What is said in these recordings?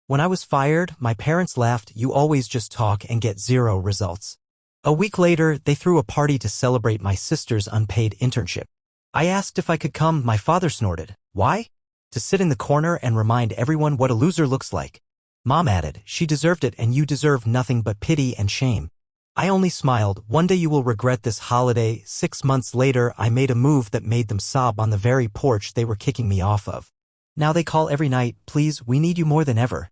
When I was fired, my parents laughed, "You always just talk and get zero results." A week later, they threw a party to celebrate my sister's unpaid internship. I asked if I could come, my father snorted. "Why?" "To sit in the corner and remind everyone what a loser looks like." Mom added, "She deserved it and you deserve nothing but pity and shame." I only smiled. "One day you will regret this holiday." 6 months later, I made a move that made them sob on the very porch they were kicking me off of. Now they call every night, "Please, we need you more than ever."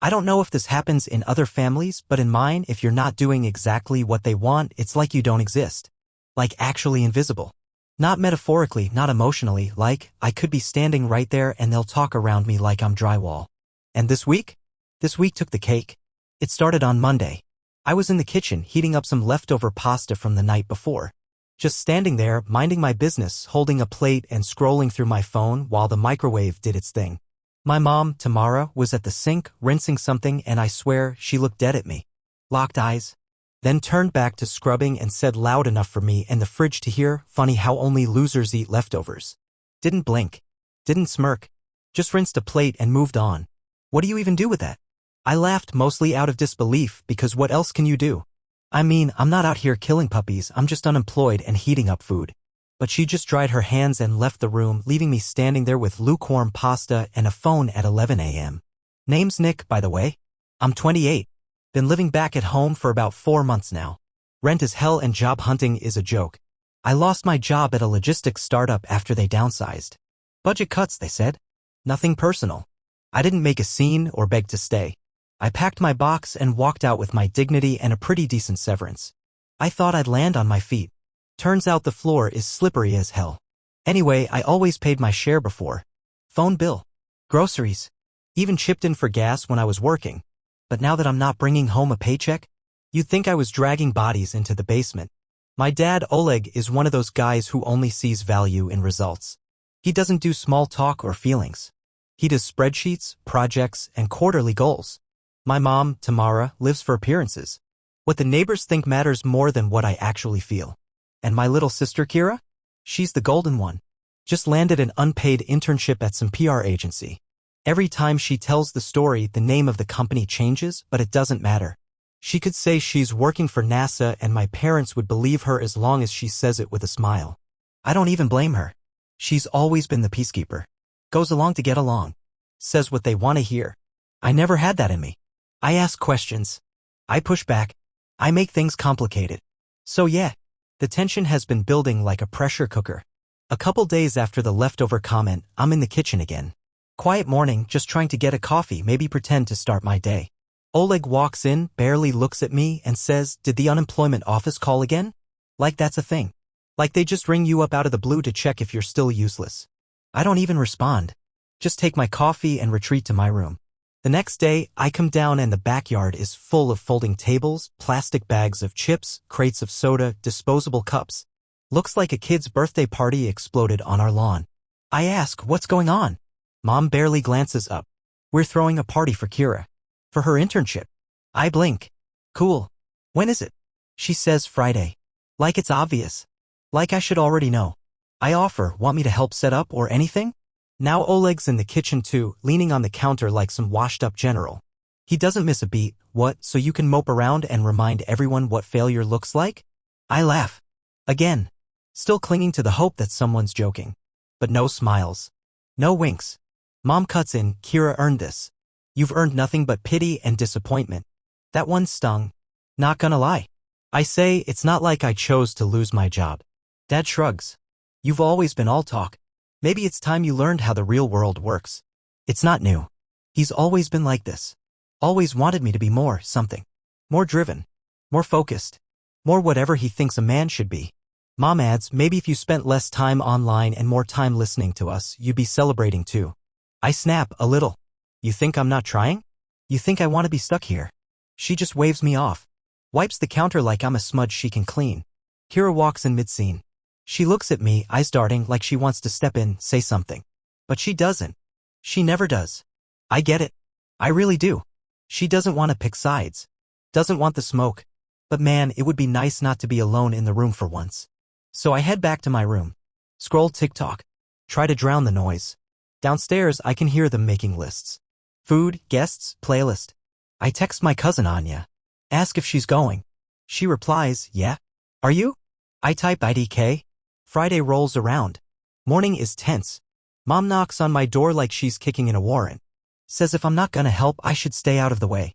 I don't know if this happens in other families, but in mine, if you're not doing exactly what they want, it's like you don't exist. Like actually invisible. Not metaphorically, not emotionally, like, I could be standing right there and they'll talk around me like I'm drywall. And this week? This week took the cake. It started on Monday. I was in the kitchen heating up some leftover pasta from the night before. Just standing there, minding my business, holding a plate and scrolling through my phone while the microwave did its thing. My mom, Tamara, was at the sink, rinsing something, and I swear, she looked dead at me. Locked eyes. Then turned back to scrubbing and said loud enough for me and the fridge to hear, "Funny how only losers eat leftovers." Didn't blink. Didn't smirk. Just rinsed a plate and moved on. What do you even do with that? I laughed, mostly out of disbelief, because what else can you do? I mean, I'm not out here killing puppies, I'm just unemployed and heating up food. But she just dried her hands and left the room, leaving me standing there with lukewarm pasta and a phone at 11 a.m. Name's Nick, by the way. I'm 28. Been living back at home for about 4 months now. Rent is hell and job hunting is a joke. I lost my job at a logistics startup after they downsized. Budget cuts, they said. Nothing personal. I didn't make a scene or beg to stay. I packed my box and walked out with my dignity and a pretty decent severance. I thought I'd land on my feet. Turns out the floor is slippery as hell. Anyway, I always paid my share before. Phone bill. Groceries. Even chipped in for gas when I was working. But now that I'm not bringing home a paycheck, you'd think I was dragging bodies into the basement. My dad, Oleg, is one of those guys who only sees value in results. He doesn't do small talk or feelings. He does spreadsheets, projects, and quarterly goals. My mom, Tamara, lives for appearances. What the neighbors think matters more than what I actually feel. And my little sister, Kira? She's the golden one. Just landed an unpaid internship at some PR agency. Every time she tells the story, the name of the company changes, but it doesn't matter. She could say she's working for NASA and my parents would believe her as long as she says it with a smile. I don't even blame her. She's always been the peacekeeper. Goes along to get along. Says what they want to hear. I never had that in me. I ask questions. I push back. I make things complicated. So yeah. The tension has been building like a pressure cooker. A couple days after the leftover comment, I'm in the kitchen again. Quiet morning, just trying to get a coffee, maybe pretend to start my day. Oleg walks in, barely looks at me, and says, "Did the unemployment office call again?" Like that's a thing. Like they just ring you up out of the blue to check if you're still useless. I don't even respond. Just take my coffee and retreat to my room. The next day, I come down and the backyard is full of folding tables, plastic bags of chips, crates of soda, disposable cups. Looks like a kid's birthday party exploded on our lawn. I ask, "What's going on?" Mom barely glances up. "We're throwing a party for Kira. For her internship." I blink. "Cool. When is it?" She says Friday. Like it's obvious. Like I should already know. I offer, "Want me to help set up or anything?" Now Oleg's in the kitchen too, leaning on the counter like some washed-up general. He doesn't miss a beat. "What, so you can mope around and remind everyone what failure looks like?" I laugh. Again. Still clinging to the hope that someone's joking. But no smiles. No winks. Mom cuts in, "Kira earned this. You've earned nothing but pity and disappointment." That one stung. Not gonna lie. I say, "It's not like I chose to lose my job." Dad shrugs. "You've always been all talk. Maybe it's time you learned how the real world works." It's not new. He's always been like this. Always wanted me to be more something. More driven. More focused. More whatever he thinks a man should be. Mom adds, "Maybe if you spent less time online and more time listening to us, you'd be celebrating too." I snap a little. "You think I'm not trying? You think I want to be stuck here?" She just waves me off. Wipes the counter like I'm a smudge she can clean. Kira walks in mid-scene. She looks at me, eyes darting like she wants to step in, say something. But she doesn't. She never does. I get it. I really do. She doesn't want to pick sides. Doesn't want the smoke. But man, it would be nice not to be alone in the room for once. So I head back to my room. Scroll TikTok. Try to drown the noise. Downstairs, I can hear them making lists. Food, guests, playlist. I text my cousin Anya. Ask if she's going. She replies, yeah. Are you? I type IDK. Friday rolls around. Morning is tense. Mom knocks on my door like she's kicking in a warrant. Says if I'm not gonna help, I should stay out of the way.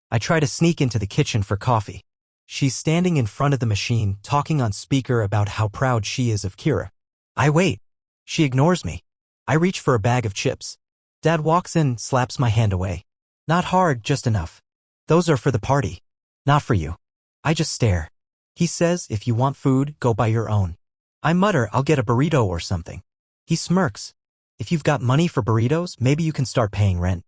I try to sneak into the kitchen for coffee. She's standing in front of the machine, talking on speaker about how proud she is of Kira. I wait. She ignores me. I reach for a bag of chips. Dad walks in, slaps my hand away. Not hard, just enough. Those are for the party. Not for you. I just stare. He says, if you want food, go buy your own. I mutter, I'll get a burrito or something. He smirks. If you've got money for burritos, maybe you can start paying rent.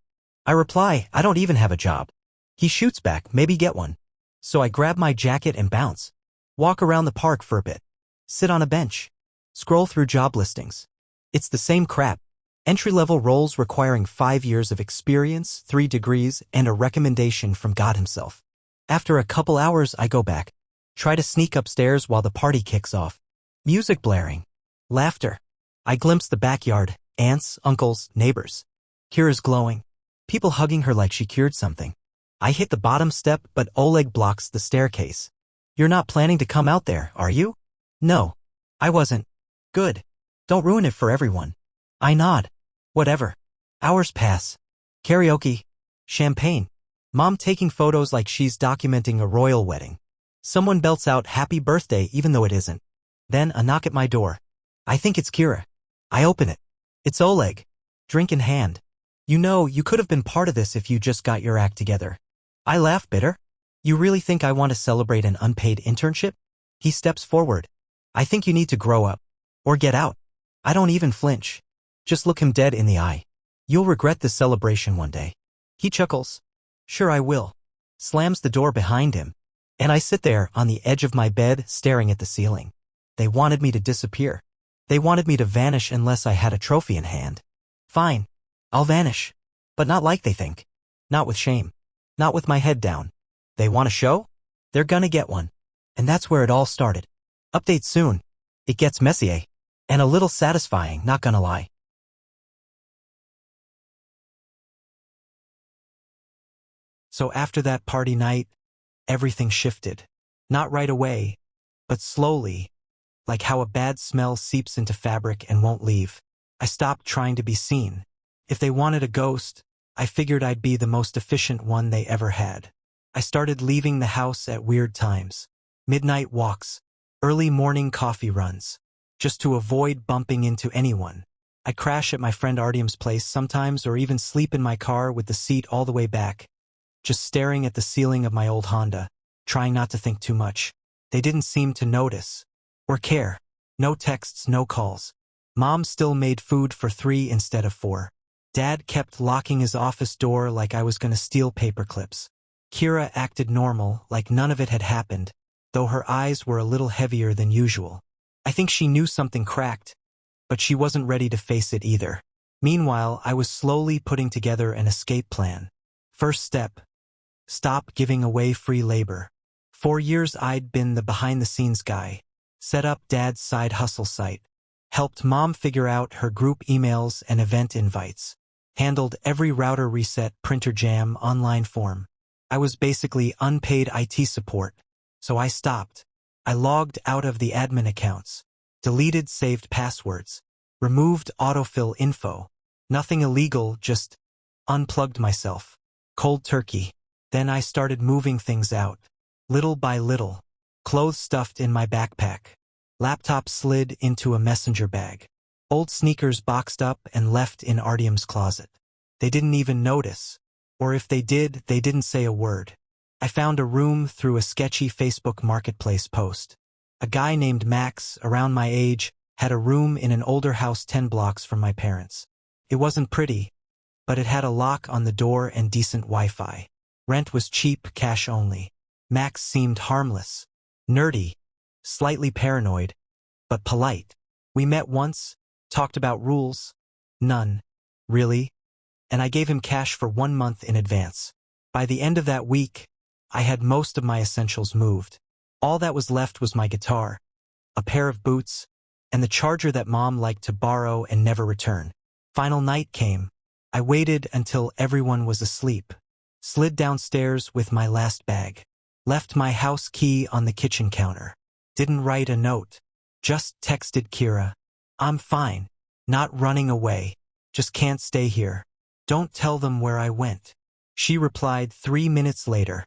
I reply, I don't even have a job. He shoots back, maybe get one. So I grab my jacket and bounce. Walk around the park for a bit. Sit on a bench. Scroll through job listings. It's the same crap. Entry-level roles requiring 5 years of experience, 3 degrees, and a recommendation from God himself. After a couple hours, I go back. Try to sneak upstairs while the party kicks off. Music blaring. Laughter. I glimpse the backyard. Aunts, uncles, neighbors. Kira's glowing. People hugging her like she cured something. I hit the bottom step, but Oleg blocks the staircase. You're not planning to come out there, are you? No. I wasn't. Good. Don't ruin it for everyone. I nod. Whatever. Hours pass. Karaoke. Champagne. Mom taking photos like she's documenting a royal wedding. Someone belts out happy birthday even though it isn't. Then a knock at my door. I think it's Kira. I open it. It's Oleg. Drink in hand. You know, you could have been part of this if you just got your act together. I laugh bitter. You really think I want to celebrate an unpaid internship? He steps forward. I think you need to grow up. Or get out. I don't even flinch. Just look him dead in the eye. You'll regret this celebration one day. He chuckles. Sure I will. Slams the door behind him. And I sit there on the edge of my bed staring at the ceiling. They wanted me to disappear. They wanted me to vanish unless I had a trophy in hand. Fine. I'll vanish. But not like they think. Not with shame. Not with my head down. They want a show? They're gonna get one. And that's where it all started. Update soon. It gets messy, eh? And a little satisfying, not gonna lie. So after that party night, everything shifted. Not right away, but slowly, like how a bad smell seeps into fabric and won't leave. I stopped trying to be seen. If they wanted a ghost, I figured I'd be the most efficient one they ever had. I started leaving the house at weird times. Midnight walks, early morning coffee runs, just to avoid bumping into anyone. I crash at my friend Artyom's place sometimes or even sleep in my car with the seat all the way back, just staring at the ceiling of my old Honda, trying not to think too much. They didn't seem to notice or care. No texts, no calls. Mom still made food for 3 instead of 4. Dad kept locking his office door like I was going to steal paper clips. Kira acted normal, like none of it had happened, though her eyes were a little heavier than usual. I think she knew something cracked, but she wasn't ready to face it either. Meanwhile, I was slowly putting together an escape plan. First step. Stop giving away free labor. 4 years I'd been the behind-the-scenes guy. Set up Dad's side hustle site. Helped Mom figure out her group emails and event invites. Handled every router reset, printer jam, online form. I was basically unpaid IT support, so I stopped. I logged out of the admin accounts. Deleted saved passwords. Removed autofill info. Nothing illegal, just unplugged myself. Cold turkey. Then I started moving things out. Little by little. Clothes stuffed in my backpack. Laptop slid into a messenger bag. Old sneakers boxed up and left in Artyom's closet. They didn't even notice. Or if they did, they didn't say a word. I found a room through a sketchy Facebook Marketplace post. A guy named Max, around my age, had a room in an older house 10 blocks from my parents. It wasn't pretty, but it had a lock on the door and decent Wi-Fi. Rent was cheap, cash only. Max seemed harmless. Nerdy. Slightly paranoid, but polite. We met once, talked about rules. None. Really? And I gave him cash for 1 month in advance. By the end of that week, I had most of my essentials moved. All that was left was my guitar, a pair of boots, and the charger that Mom liked to borrow and never return. Final night came. I waited until everyone was asleep, slid downstairs with my last bag, left my house key on the kitchen counter, didn't write a note, just texted Kira, "I'm fine, not running away, just can't stay here. Don't tell them where I went." She replied 3 minutes later.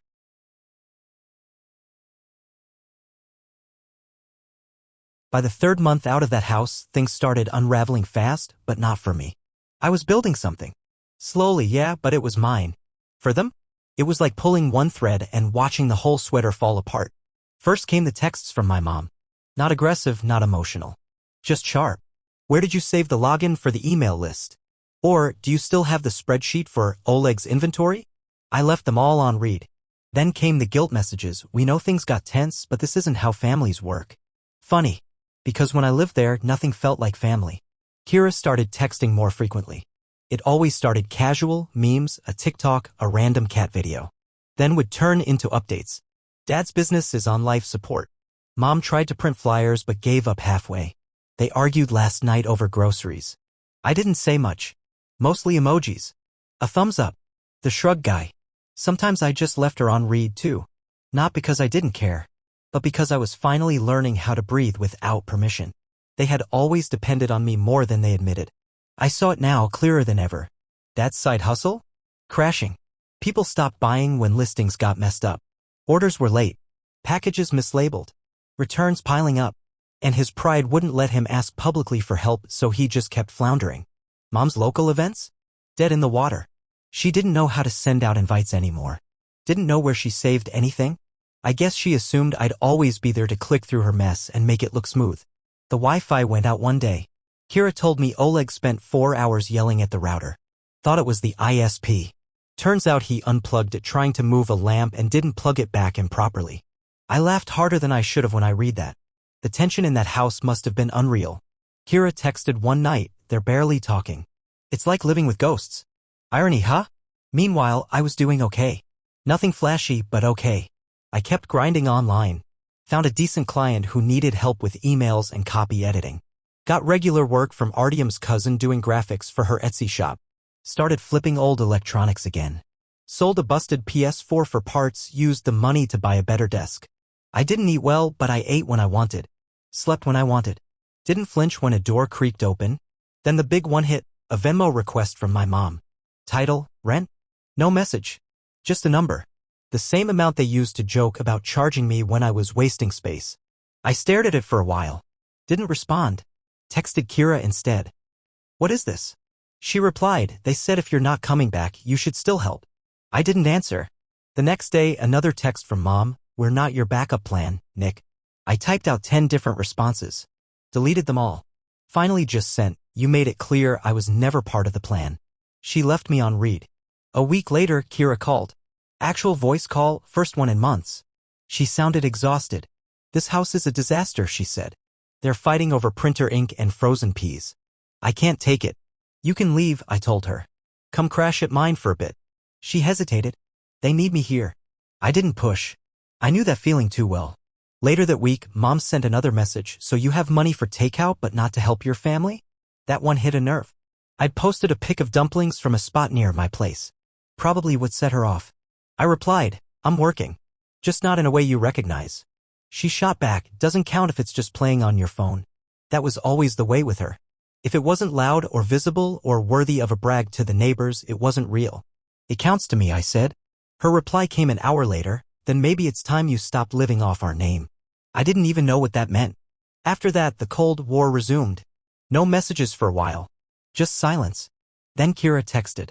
By the third month out of that house, things started unraveling fast, but not for me. I was building something. Slowly, yeah, but it was mine. For them? It was like pulling one thread and watching the whole sweater fall apart. First came the texts from my mom. Not aggressive, not emotional. Just sharp. "Where did you save the login for the email list?" Or, "Do you still have the spreadsheet for Oleg's inventory?" I left them all on read. Then came the guilt messages. "We know things got tense, but this isn't how families work." Funny. Because when I lived there, nothing felt like family. Kira started texting more frequently. It always started casual, memes, a TikTok, a random cat video. Then would turn into updates. "Dad's business is on life support. Mom tried to print flyers but gave up halfway. They argued last night over groceries." I didn't say much. Mostly emojis. A thumbs up. The shrug guy. Sometimes I just left her on read too. Not because I didn't care, but because I was finally learning how to breathe without permission. They had always depended on me more than they admitted. I saw it now clearer than ever. Dad's side hustle? Crashing. People stopped buying when listings got messed up. Orders were late. Packages mislabeled. Returns piling up. And his pride wouldn't let him ask publicly for help, so he just kept floundering. Mom's local events? Dead in the water. She didn't know how to send out invites anymore. Didn't know where she saved anything. I guess she assumed I'd always be there to click through her mess and make it look smooth. The Wi-Fi went out one day. Kira told me Oleg spent 4 hours yelling at the router. Thought it was the ISP. Turns out he unplugged it trying to move a lamp and didn't plug it back in properly. I laughed harder than I should have when I read that. The tension in that house must have been unreal. Kira texted one night, "They're barely talking. It's like living with ghosts." Irony, huh? Meanwhile, I was doing okay. Nothing flashy, but okay. I kept grinding online. Found a decent client who needed help with emails and copy editing. Got regular work from Artyom's cousin doing graphics for her Etsy shop. Started flipping old electronics again. Sold a busted PS4 for parts, used the money to buy a better desk. I didn't eat well, but I ate when I wanted. Slept when I wanted. Didn't flinch when a door creaked open. Then the big one hit, a Venmo request from my mom. Title, rent? No message. Just a number. The same amount they used to joke about charging me when I was wasting space. I stared at it for a while. Didn't respond. Texted Kira instead. "What is this?" She replied, "They said if you're not coming back, you should still help." I didn't answer. The next day, another text from Mom, "We're not your backup plan, Nick." I typed out 10 different responses. Deleted them all. Finally just sent, "You made it clear I was never part of the plan." She left me on read. A week later, Kira called. Actual voice call, first one in months. She sounded exhausted. "This house is a disaster," she said. "They're fighting over printer ink and frozen peas. I can't take it." "You can leave," I told her. "Come crash at mine for a bit." She hesitated. "They need me here." I didn't push. I knew that feeling too well. Later that week, Mom sent another message, "So you have money for takeout but not to help your family?" That one hit a nerve. I'd posted a pic of dumplings from a spot near my place. Probably what set her off. I replied, "I'm working. Just not in a way you recognize." She shot back, "Doesn't count if it's just playing on your phone." That was always the way with her. If it wasn't loud or visible or worthy of a brag to the neighbors, it wasn't real. "It counts to me," I said. Her reply came an hour later, "Then maybe it's time you stopped living off our name." I didn't even know what that meant. After that, the Cold War resumed. No messages for a while. Just silence. Then Kira texted.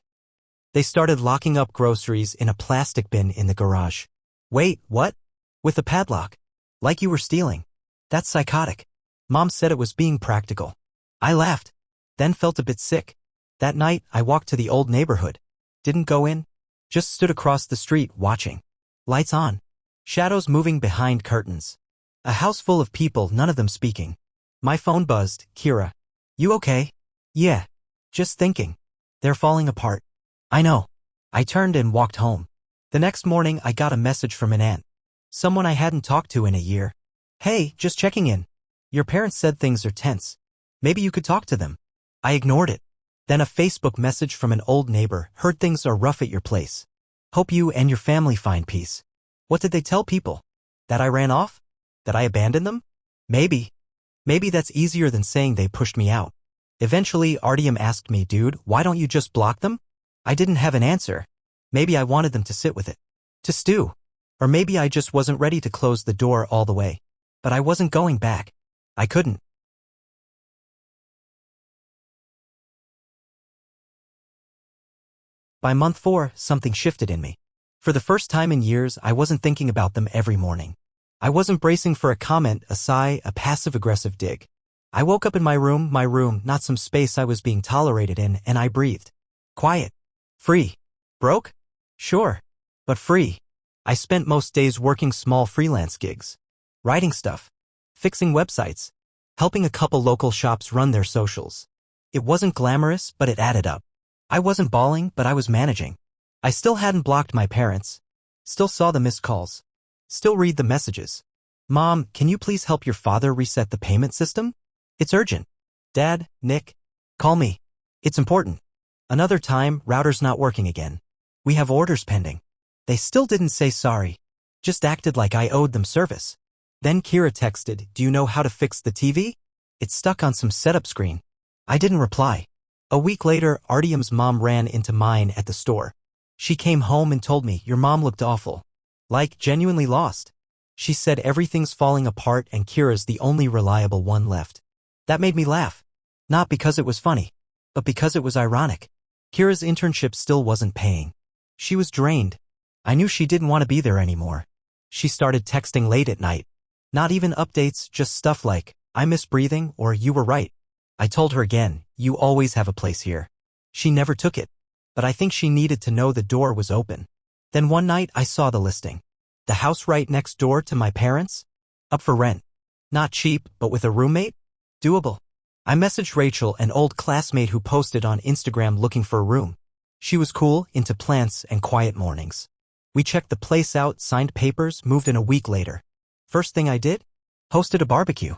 "They started locking up groceries in a plastic bin in the garage." "Wait, what?" "With a padlock. Like you were stealing." "That's psychotic." Mom said it was being practical. I laughed. Then felt a bit sick. That night, I walked to the old neighborhood. Didn't go in. Just stood across the street watching. Lights on. Shadows moving behind curtains. A house full of people, none of them speaking. My phone buzzed. "Kira. You okay?" "Yeah. Just thinking. They're falling apart." "I know." I turned and walked home. The next morning, I got a message from an aunt. Someone I hadn't talked to in a year. "Hey, just checking in. Your parents said things are tense. Maybe you could talk to them." I ignored it. Then a Facebook message from an old neighbor, heard things are rough at your place. Hope you and your family find peace. What did they tell people? That I ran off? That I abandoned them? Maybe. Maybe that's easier than saying they pushed me out. Eventually, Artyom asked me, dude, why don't you just block them? I didn't have an answer. Maybe I wanted them to sit with it. To stew. Or maybe I just wasn't ready to close the door all the way. But I wasn't going back. I couldn't. By month 4, something shifted in me. For the first time in years, I wasn't thinking about them every morning. I wasn't bracing for a comment, a sigh, a passive-aggressive dig. I woke up in my room, not some space I was being tolerated in, and I breathed. Quiet. Free. Broke? Sure. But free. I spent most days working small freelance gigs. Writing stuff. Fixing websites. Helping a couple local shops run their socials. It wasn't glamorous, but it added up. I wasn't bawling, but I was managing. I still hadn't blocked my parents. Still saw the missed calls. Still read the messages. Mom, can you please help your father reset the payment system? It's urgent. Dad, Nick, call me. It's important. Another time, router's not working again. We have orders pending. They still didn't say sorry. Just acted like I owed them service. Then Kira texted, do you know how to fix the TV? It's stuck on some setup screen. I didn't reply. A week later, Artyom's mom ran into mine at the store. She came home and told me, your mom looked awful. Like, genuinely lost. She said everything's falling apart and Kira's the only reliable one left. That made me laugh. Not because it was funny, but because it was ironic. Kira's internship still wasn't paying. She was drained. I knew she didn't want to be there anymore. She started texting late at night. Not even updates, just stuff like, I miss breathing or you were right. I told her again, you always have a place here. She never took it. But I think she needed to know the door was open. Then one night I saw the listing. The house right next door to my parents? Up for rent. Not cheap, but with a roommate? Doable. I messaged Rachel, an old classmate who posted on Instagram looking for a room. She was cool, into plants and quiet mornings. We checked the place out, signed papers, moved in a week later. First thing I did? Hosted a barbecue.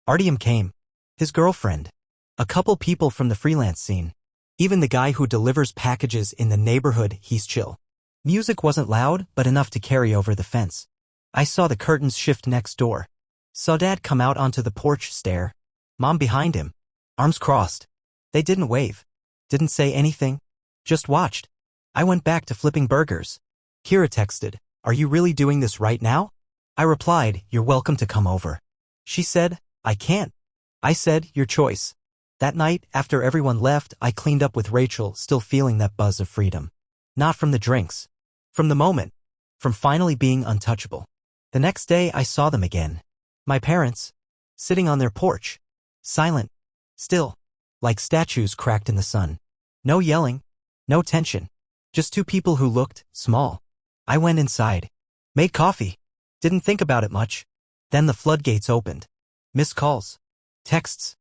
Artyom came. His girlfriend. A couple people from the freelance scene. Even the guy who delivers packages in the neighborhood, he's chill. Music wasn't loud, but enough to carry over the fence. I saw the curtains shift next door. Saw Dad come out onto the porch, stare. Mom behind him. Arms crossed. They didn't wave. Didn't say anything. Just watched. I went back to flipping burgers. Kira texted, are you really doing this right now? I replied, you're welcome to come over. She said, I can't. I said, your choice. That night, after everyone left, I cleaned up with Rachel, still feeling that buzz of freedom. Not from the drinks. From the moment. From finally being untouchable. The next day, I saw them again. My parents. Sitting on their porch. Silent. Still. Like statues cracked in the sun. No yelling. No tension. Just two people who looked small. I went inside. Made coffee. Didn't think about it much. Then the floodgates opened. Missed calls. Texts.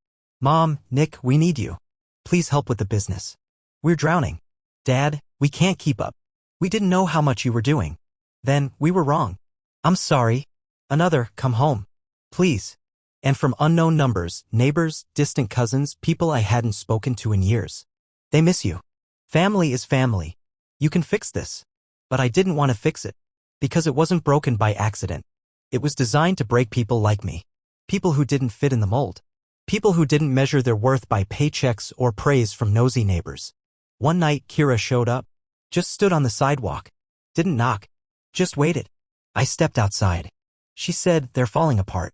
Mom, Nick, we need you. Please help with the business. We're drowning. Dad, we can't keep up. We didn't know how much you were doing. Then, we were wrong. I'm sorry. Another, come home. Please. And from unknown numbers, neighbors, distant cousins, people I hadn't spoken to in years. They miss you. Family is family. You can fix this. But I didn't want to fix it. Because it wasn't broken by accident. It was designed to break people like me. People who didn't fit in the mold. People who didn't measure their worth by paychecks or praise from nosy neighbors. One night, Kira showed up. Just stood on the sidewalk. Didn't knock. Just waited. I stepped outside. She said, they're falling apart.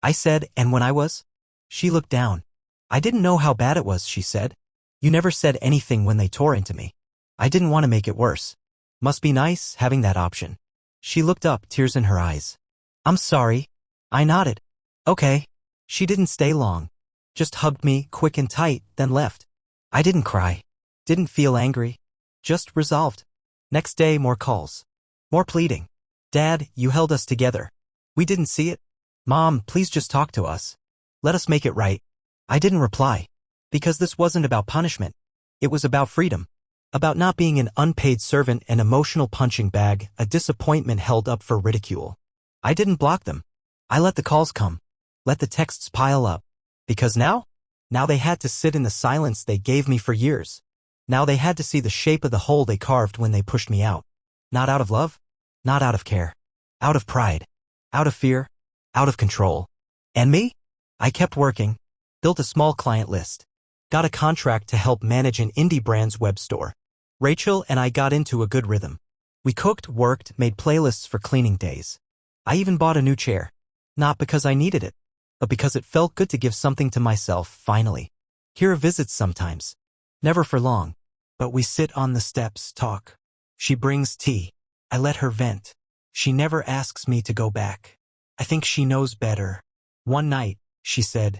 I said, and when I was? She looked down. I didn't know how bad it was, she said. You never said anything when they tore into me. I didn't want to make it worse. Must be nice, having that option. She looked up, tears in her eyes. I'm sorry. I nodded. Okay. She didn't stay long. Just hugged me, quick and tight, then left. I didn't cry. Didn't feel angry. Just resolved. Next day, more calls. More pleading. Dad, you held us together. We didn't see it. Mom, please just talk to us. Let us make it right. I didn't reply. Because this wasn't about punishment. It was about freedom. About not being an unpaid servant, an emotional punching bag, a disappointment held up for ridicule. I didn't block them. I let the calls come. Let the texts pile up. Because now? Now they had to sit in the silence they gave me for years. Now they had to see the shape of the hole they carved when they pushed me out. Not out of love, not out of care, out of pride, out of fear, out of control. And me? I kept working, built a small client list, got a contract to help manage an indie brand's web store. Rachel and I got into a good rhythm. We cooked, worked, made playlists for cleaning days. I even bought a new chair. Not because I needed it, but because it felt good to give something to myself, finally. Kira visits sometimes. Never for long. But we sit on the steps, talk. She brings tea. I let her vent. She never asks me to go back. I think she knows better. One night, she said,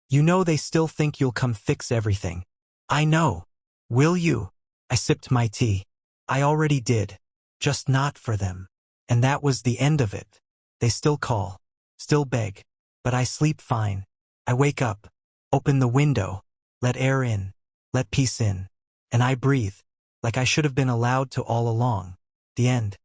"You know they still think you'll come fix everything." I know. Will you? I sipped my tea. I already did. Just not for them. And that was the end of it. They still call. Still beg. But I sleep fine. I wake up. Open the window. Let air in. Let peace in. And I breathe. Like I should have been allowed to all along. The end.